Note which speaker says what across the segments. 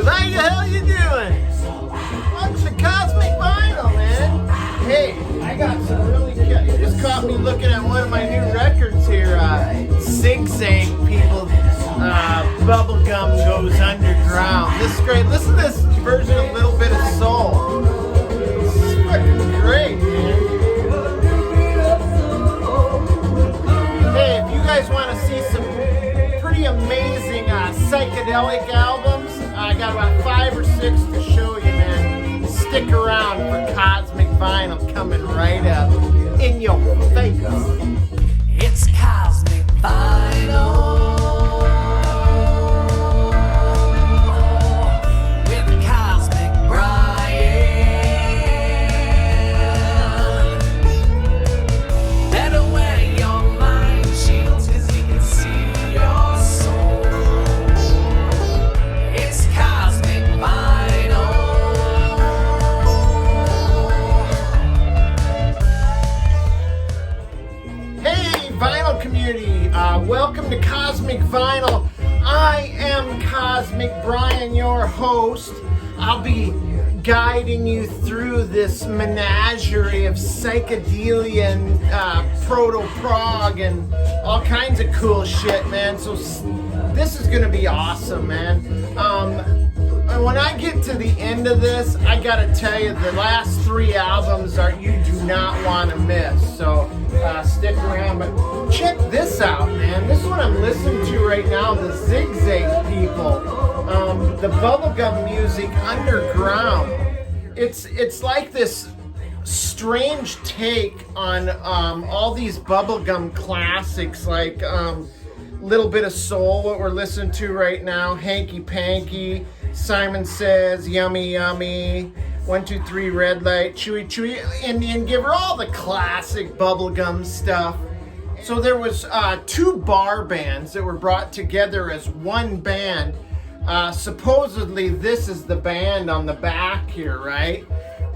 Speaker 1: YouTube. How the hell you doing? Welcome to Cosmic Vinyl, man. Hey, I got some really good. You just caught me looking at one of my new records here. Zigzag People. Bubblegum Goes Underground. This is great. Listen to this version of Little Bit of Soul. This is fucking great, man. Hey, if you guys want to see some pretty amazing psychedelic albums, I got about 5 or 6 to show you, man. Stick around for Cosmic Vinyl coming right up in your face.
Speaker 2: It's Cosmic Vinyl.
Speaker 1: Welcome to Cosmic Vinyl. I am Cosmic Brian, your host. I'll be guiding you through this menagerie of psychedelia and proto-prog and all kinds of cool shit, man. So this is going to be awesome, man. When I get to the end of this, I gotta tell you, the last 3 albums you do not want to miss. So stick around, but check this out, man. This is what I'm listening to right now, the Zigzag People, the bubblegum music underground. It's like this strange take on all these bubblegum classics, like Little Bit of Soul, what we're listening to right now, Hanky Panky, Simon Says, Yummy Yummy, 1, 2, 3, Red Light, Chewy Chewy, Indian Giver, all the classic bubblegum stuff. So there was 2 bar bands that were brought together as one band. Supposedly this is the band on the back here, right?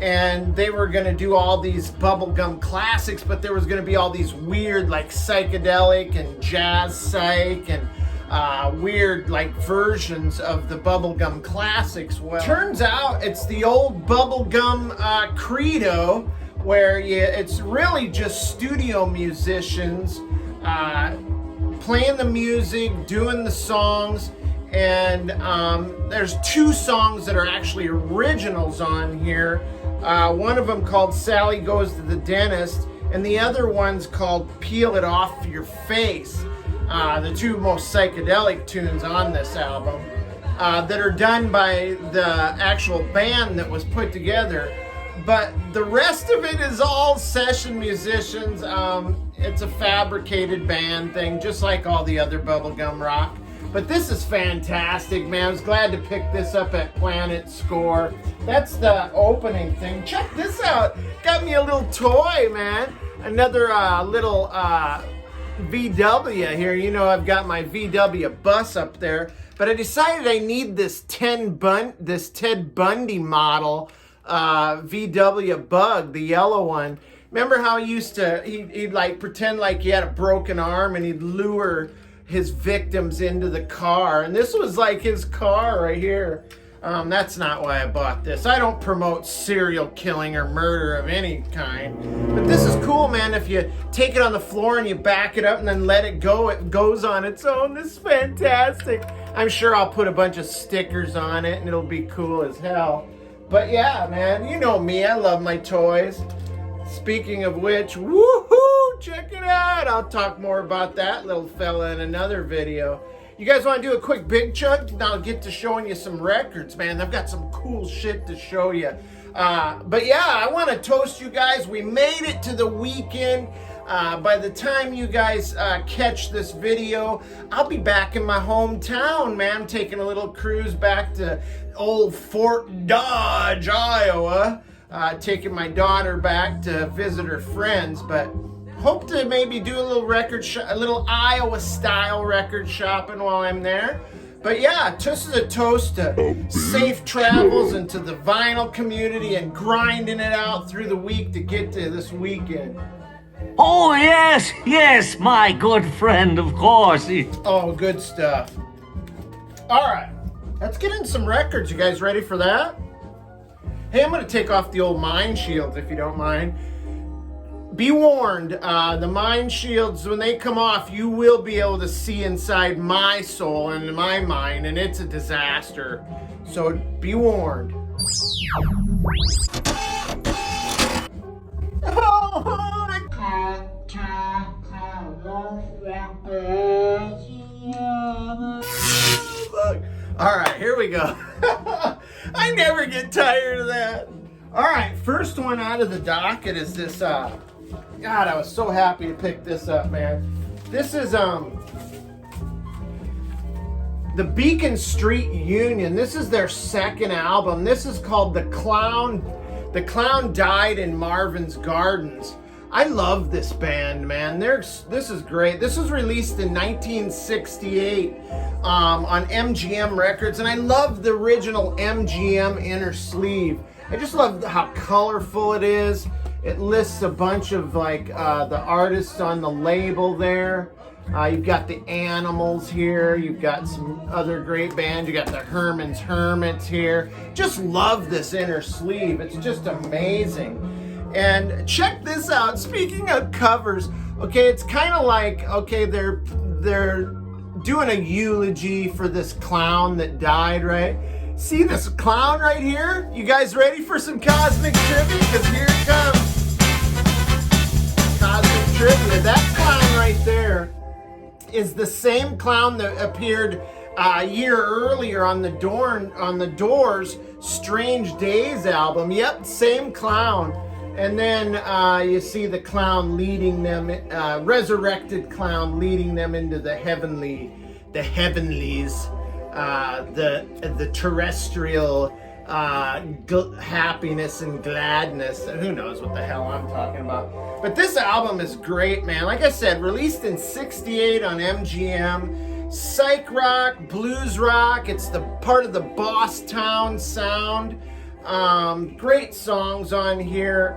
Speaker 1: And they were going to do all these bubblegum classics, but there was going to be all these weird like psychedelic and jazz psych and weird like versions of the bubblegum classics. Well, turns out it's the old bubblegum credo, where it's really just studio musicians playing the music, doing the songs, and there's 2 songs that are actually originals on here. One of them called Sally Goes to the Dentist, and the other one's called Peel It Off Your Face. The 2 most psychedelic tunes on this album that are done by the actual band that was put together. But the rest of it is all session musicians. It's a fabricated band thing, just like all the other bubblegum rock. But this is fantastic, man. I was glad to pick this up at Planet Score. That's the opening thing. Check this out. Got me a little toy, man. Another little VW here. You know, I've got my VW bus up there. But I decided I need this Ted Bundy model VW Bug, the yellow one. Remember how he used to, he'd like pretend like he had a broken arm and he'd lure his victims into the car. And this was like his car right here. That's not why I bought this. I don't promote serial killing or murder of any kind. But this is cool, man. If you take it on the floor and you back it up and then let it go, it goes on its own. This is fantastic. I'm sure I'll put a bunch of stickers on it and it'll be cool as hell. But yeah, man, you know me. I love my toys. Speaking of which, woohoo! Check it out. I'll talk more about that little fella in another video. You guys want to do a quick big chug? Now I'll get to showing you some records, man. I've got some cool shit to show you. But yeah, I want to toast you guys. We made it to the weekend. By the time you guys catch this video, I'll be back in my hometown, man. I'm taking a little cruise back to old Fort Dodge, Iowa. Taking my daughter back to visit her friends, but hope to maybe do a little a little Iowa-style record shopping while I'm there. But yeah, this is a toast to safe travels and to the vinyl community and grinding it out through the week to get to this weekend.
Speaker 2: Oh, yes, my good friend, of course.
Speaker 1: Oh, good stuff. All right. Let's get in some records. You guys ready for that? Hey, I'm going to take off the old mind shields if you don't mind. Be warned, the mind shields, when they come off, you will be able to see inside my soul and my mind, and it's a disaster. So be warned. All right, here we go. I never get tired of that. All right, first one out of the docket is this, God, I was so happy to pick this up, man. This is the Beacon Street Union. This is their second album. This is called The Clown. The Clown Died in Marvin's Gardens. I love this band, man. This is great. This was released in 1968 on MGM Records, and I love the original MGM inner sleeve. I just love how colorful it is. It lists a bunch of like the artists on the label there. You've got the Animals here. You've got some other great bands. You got the Herman's Hermits here. Just love this inner sleeve. It's just amazing. And check this out. Speaking of covers, okay, it's kind of like, okay, they're doing a eulogy for this clown that died, right? See this clown right here? You guys ready for some cosmic trivia? Because here it comes. Cosmic trivia. That clown right there is the same clown that appeared a year earlier on the Doors' Strange Days album. Yep, same clown. And then you see the clown leading them, resurrected clown leading them into the heavenlies, the terrestrial happiness and gladness. Who knows what the hell I'm talking about. But this album is great, man. Like I said, released in '68 on MGM. Psych rock, blues rock. It's the part of the Boss Town sound. Great songs on here.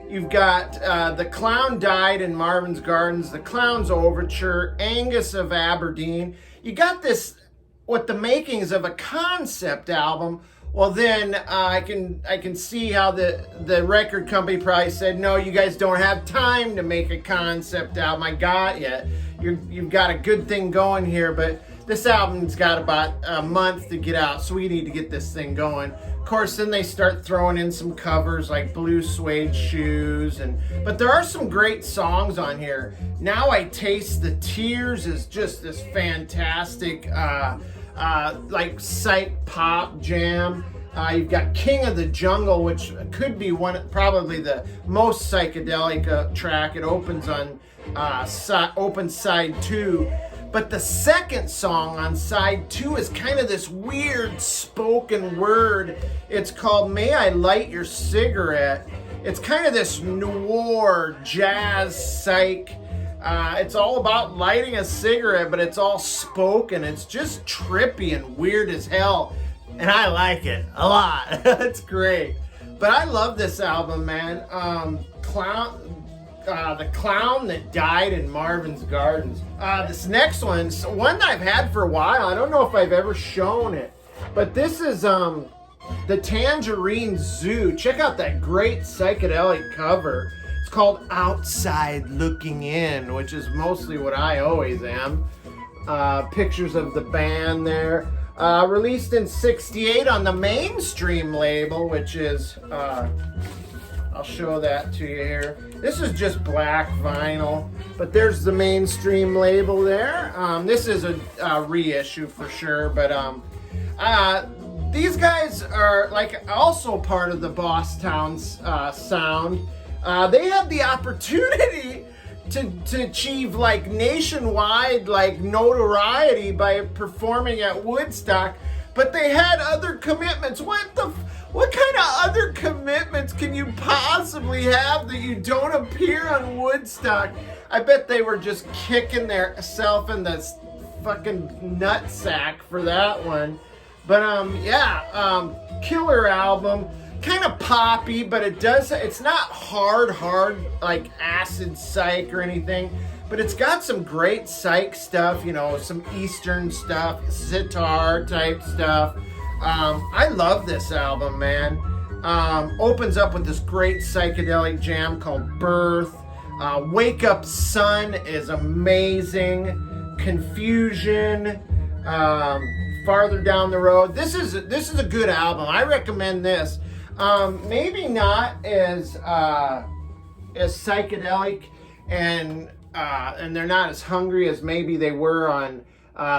Speaker 1: You've got The Clown Died in Marvin's Gardens, The Clown's Overture, Angus of Aberdeen. You got this, what the makings of a concept album. Well, then I can see how the record company probably said, no, you guys don't have time to make a concept album. I got you. You've got a good thing going here, but this album's got about a month to get out, so we need to get this thing going. Of course, then they start throwing in some covers like Blue Suede Shoes, but there are some great songs on here. Now I Taste the Tears is just this fantastic like psych pop jam. You've got King of the Jungle, which could be probably the most psychedelic track. It opens on open side 2. But the second song on side 2 is kind of this weird spoken word. It's called May I Light Your Cigarette. It's kind of this noir jazz psych. It's all about lighting a cigarette, but it's all spoken. It's just trippy and weird as hell. And I like it a lot. It's great. But I love this album, man. The Clown That Died in Marvin's Gardens. This next one's one that I've had for a while. I don't know if I've ever shown it, but this is the Tangerine Zoo. Check out that great psychedelic cover. It's called Outside Looking In, which is mostly what I always am. Pictures of the band there. Released in '68 on the Mainstream label, which is I'll show that to you here. This is just black vinyl, but there's the Mainstream label there. This is a reissue for sure, but these guys are like also part of the Boss Town sound. They had the opportunity to achieve like nationwide like notoriety by performing at Woodstock, but they had other commitments. What kind of other commitments can you possibly have that you don't appear on Woodstock? I bet they were just kicking their self in the fucking nutsack for that one. But killer album. Kind of poppy, but it's not hard like acid psych or anything. but it's got some great psych stuff, you know, some Eastern stuff, sitar type stuff. I love this album, man. Opens up with this great psychedelic jam called Birth. Wake Up Sun is amazing. Confusion. Farther Down the Road. This is a good album. I recommend this. Maybe not as psychedelic and they're not as hungry as maybe they were on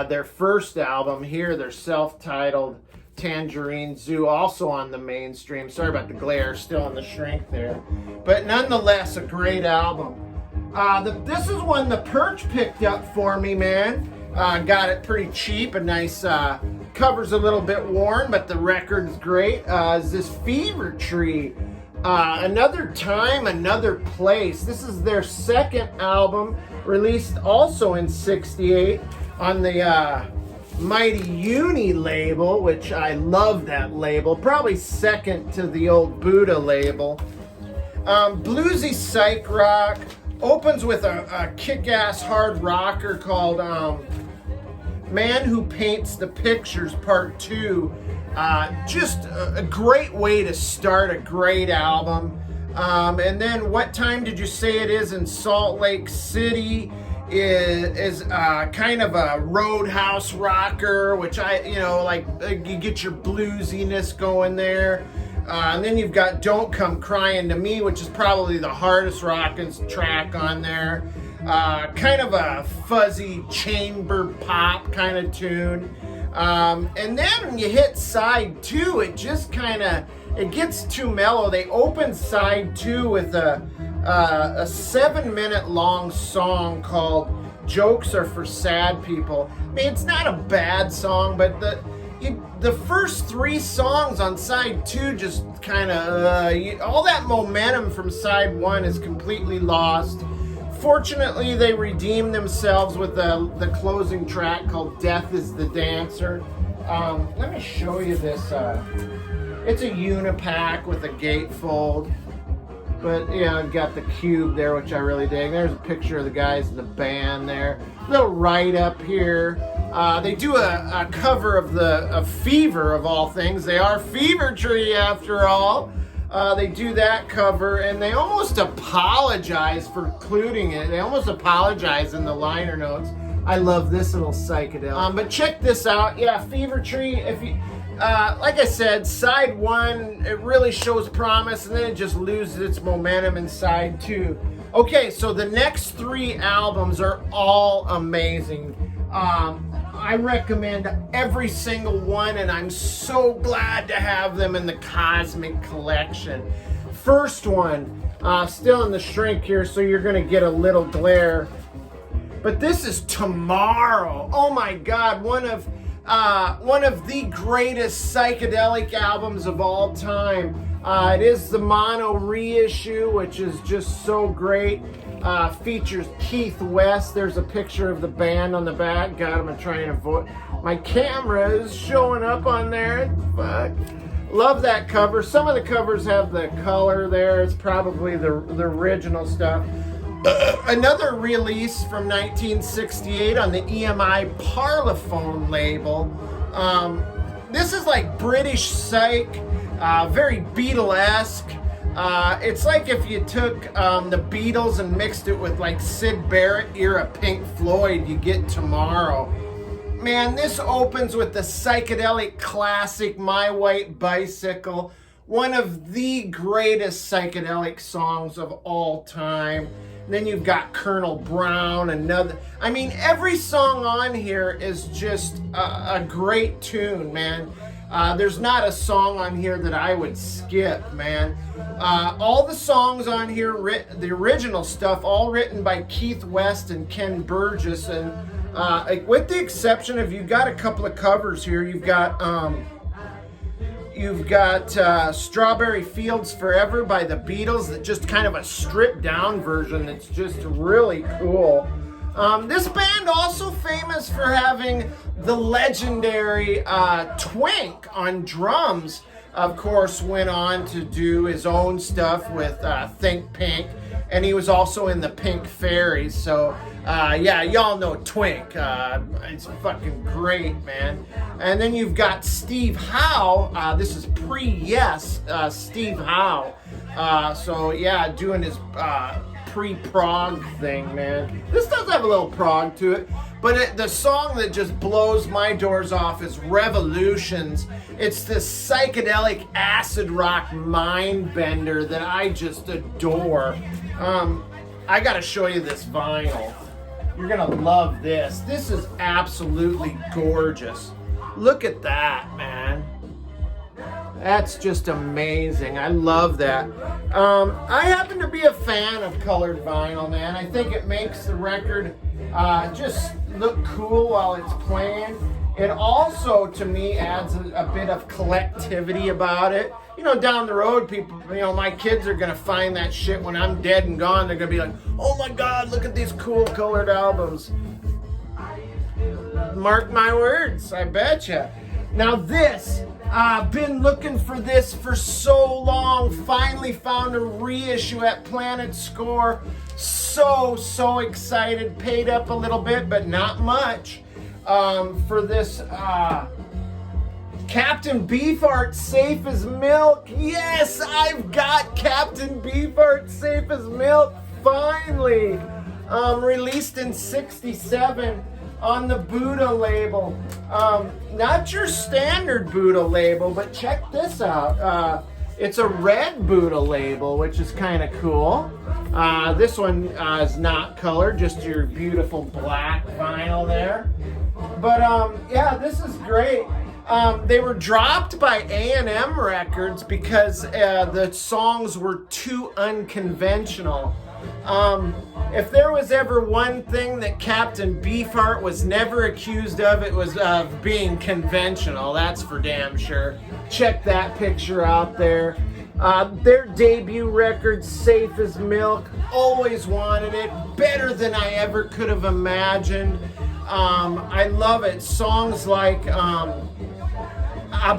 Speaker 1: their first album here, their self-titled Tangerine Zoo, also on the mainstream. Sorry about the glare, still on the shrink there. But nonetheless, a great album. This is one the Perch picked up for me, man. Got it pretty cheap, a nice, cover's a little bit worn, but the record's great. Is this Fever Tree. Another Time, Another Place. This is their second album, released also in '68 on the Mighty Uni label, which I love that label. Probably second to the old Buddha label. Bluesy psych rock. Opens with a kick-ass hard rocker called Man Who Paints the Pictures Part 2. Just a great way to start a great album. And then What Time Did You Say It Is in Salt Lake City is kind of a roadhouse rocker, which you get your bluesiness going there. And then you've got Don't Come Crying to Me, which is probably the hardest rockin' track on there. Kind of a fuzzy chamber pop kind of tune. And then when you hit side 2, it just it gets too mellow. They open side 2 with a 7-minute long song called Jokes Are for Sad People. I mean, it's not a bad song, but the first 3 songs on side 2 just all that momentum from side 1 is completely lost. Fortunately, they redeemed themselves with the closing track called Death is the Dancer. Let me show you this. It's a unipack with a gatefold. But, I've got the cube there, which I really dig. There's a picture of the guys in the band there. Little write-up here. They do a cover of Fever, of all things. They are Fever Tree, after all. They do that cover, and they almost apologize for including it. They almost apologize in the liner notes. I love this little psychedelic. But check this out. Yeah, Fever Tree. If you, like I said, side 1, it really shows promise, and then it just loses its momentum in side 2. Okay, so the next 3 albums are all amazing. I recommend every single one, and I'm so glad to have them in the Cosmic Collection. First one, still in the shrink here, so you're going to get a little glare. But this is Tomorrow. Oh my God, one of the greatest psychedelic albums of all time. It is the mono reissue, which is just so great. Features Keith West. There's a picture of the band on the back. God, I'm trying to avoid. My camera is showing up on there. Fuck. Love that cover. Some of the covers have the color there. It's probably the original stuff. Another release from 1968 on the EMI Parlophone label. This is like British psych, very Beatle-esque. It's like if you took the Beatles and mixed it with like Syd Barrett era Pink Floyd, you get Tomorrow. Man, this opens with the psychedelic classic My White Bicycle, one of the greatest psychedelic songs of all time. And then you've got Colonel Brown, another. I mean, every song on here is just a great tune, man. There's not a song on here that I would skip, man. All the songs on here, the original stuff, all written by Keith West and Ken Burgess, and with the exception of, you've got a couple of covers here. You've got Strawberry Fields Forever by the Beatles, that just kind of a stripped down version that's just really cool. This band also famous for having the legendary Twink on drums. Of course, went on to do his own stuff with Think Pink. and he was also in the Pink Fairies. So yeah, y'all know Twink. It's fucking great, man. And then you've got Steve Howe. This is pre-Yes, Steve Howe. So yeah, doing his pre-prog thing, man. This does have a little prog to it, but the song that just blows my doors off is Revolutions. It's this psychedelic acid rock mind bender that I just adore. I gotta show you this vinyl. You're gonna love this. This is absolutely gorgeous. Look at that, man. That's just amazing. I love that. I happen to be a fan of colored vinyl, man. I think it makes the record just look cool while it's playing. It also, to me, adds a bit of collectivity about it. You know, down the road, people, you know, my kids are going to find that shit when I'm dead and gone. They're going to be like, oh my God, look at these cool colored albums. Mark my words, I betcha. Now this, I've been looking for this for so long. Finally found a reissue at Planet Score. So excited. Paid up a little bit, but not much. For this Captain Beefheart Safe as Milk. Yes, I've got Captain Beefheart Safe as Milk, finally. Released in '67 on the Buddha label. Not your standard Buddha label, but check this out. It's a red Buddha label, which is kind of cool. This one is not colored, just your beautiful black vinyl there. But yeah, this is great. They were dropped by A&M Records because the songs were too unconventional. If there was ever one thing that Captain Beefheart was never accused of, it was of being conventional. That's for damn sure. Check that picture out there. Their debut record, Safe as Milk, always wanted it. Better than I ever could have imagined. I love it. Songs like Abba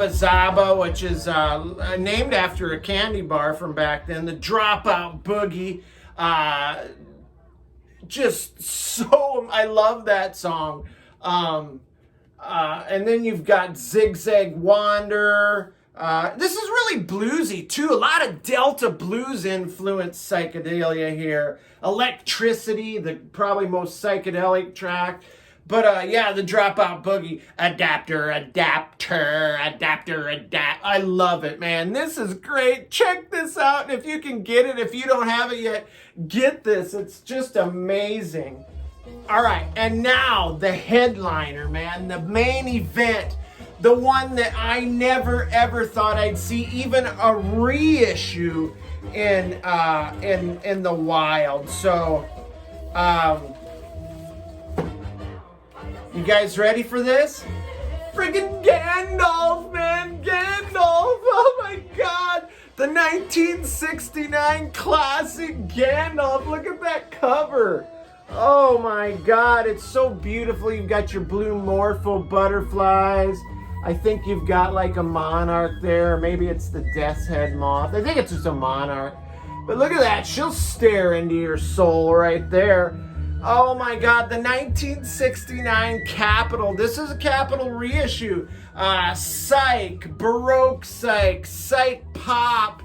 Speaker 1: Zaba, which is named after a candy bar from back then. The Dropout Boogie. Just so, I love that song. And then you've got Zigzag Wanderer. This is really bluesy too. A lot of Delta blues influenced psychedelia here. Electricity, the probably most psychedelic track. But yeah, the Dropout Boogie. Adapter. I love it, man. This is great. Check this out. And if you can get it, if you don't have it yet, get this. It's just amazing. All right, and now the headliner, man. The main event. The one that I never ever thought I'd see even a reissue in the wild. So, you guys ready for this? Friggin' Gandalf, man! Gandalf! Oh my God! The 1969 classic Gandalf. Look at that cover. Oh my God, it's so beautiful. You've got your blue morpho butterflies. I think you've got like a monarch there. Or maybe it's the death's head moth. I think it's just a monarch. But look at that. She'll stare into your soul right there. Oh my God, the 1969 Capitol. This is a Capitol reissue. Psych, Baroque Psych, Psych Pop.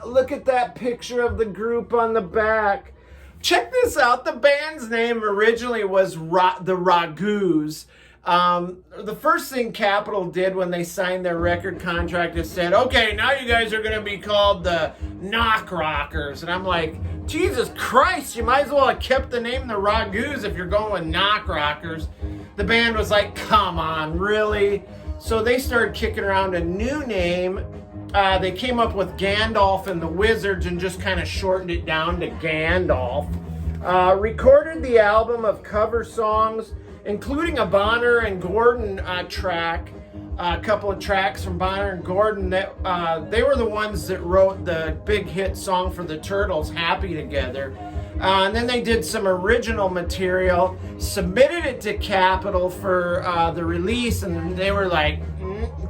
Speaker 1: Look at that picture of the group on the back. Check this out. The band's name originally was the Ragoos. The first thing Capitol did when they signed their record contract is said, okay, now you guys are going to be called the Knock Rockers. And I'm like, Jesus Christ, you might as well have kept the name the Ragoos if you're going with Knock Rockers. The band was like, come on, really? So they started kicking around a new name. They came up with Gandalf and the Wizards and just kind of shortened it down to Gandalf. Recorded the album of cover songs, including a Bonner and Gordon track, a couple of tracks from Bonner and Gordon. That they were the ones that wrote the big hit song for the Turtles, Happy Together. And then they did some original material, submitted it to Capitol for the release, and they were like,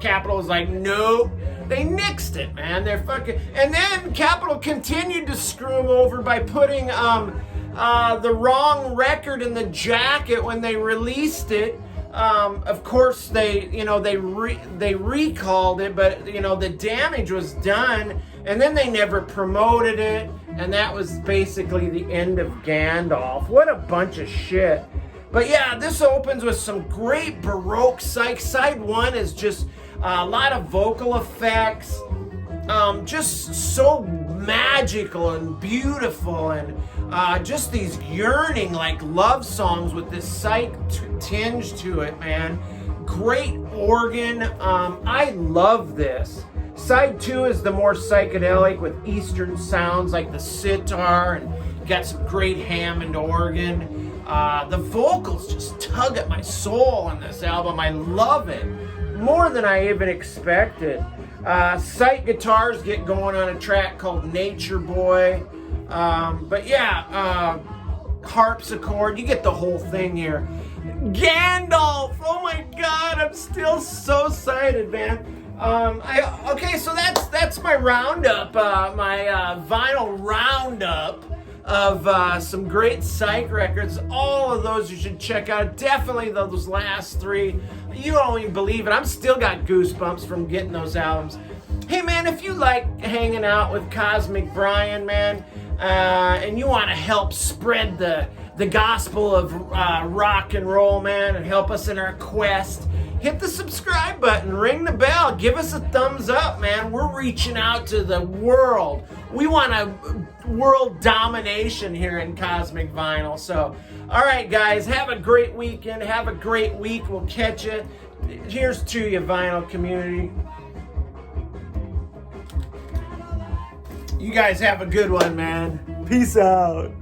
Speaker 1: Capitol was like, nope. They nixed it, man. They're fucking. And then Capitol continued to screw them over by putting the wrong record in the jacket when they released it. Of course, they recalled it, but the damage was done, and then they never promoted it, and that was basically the end of Gandalf. What a bunch of shit. But yeah, this opens with some great Baroque Psych. Side 1 is just a lot of vocal effects, just so magical and beautiful, and just these yearning like love songs with this psych tinge to it, man. Great organ. I love this. Side 2 is the more psychedelic with Eastern sounds like the sitar, and got some great Hammond organ. The vocals just tug at my soul on this album. I love it more than I even expected. Psych guitars get going on a track called Nature Boy. But yeah, harpsichord, you get the whole thing here. Gandalf, oh my god, I'm still so excited, man. Okay, so that's my roundup, my vinyl roundup of some great Psych records. All of those you should check out. Definitely those last 3. You don't even believe it. I'm still got goosebumps from getting those albums. Hey man, if you like hanging out with Cosmic Brian, man, and you want to help spread the gospel of rock and roll, man, and help us in our quest, hit the subscribe button, ring the bell, give us a thumbs up, man. We're reaching out to the world. We want a world domination here in Cosmic Vinyl. So, all right, guys, have a great weekend. Have a great week. We'll catch you. Here's to you, Vinyl community. You guys have a good one, man. Peace out.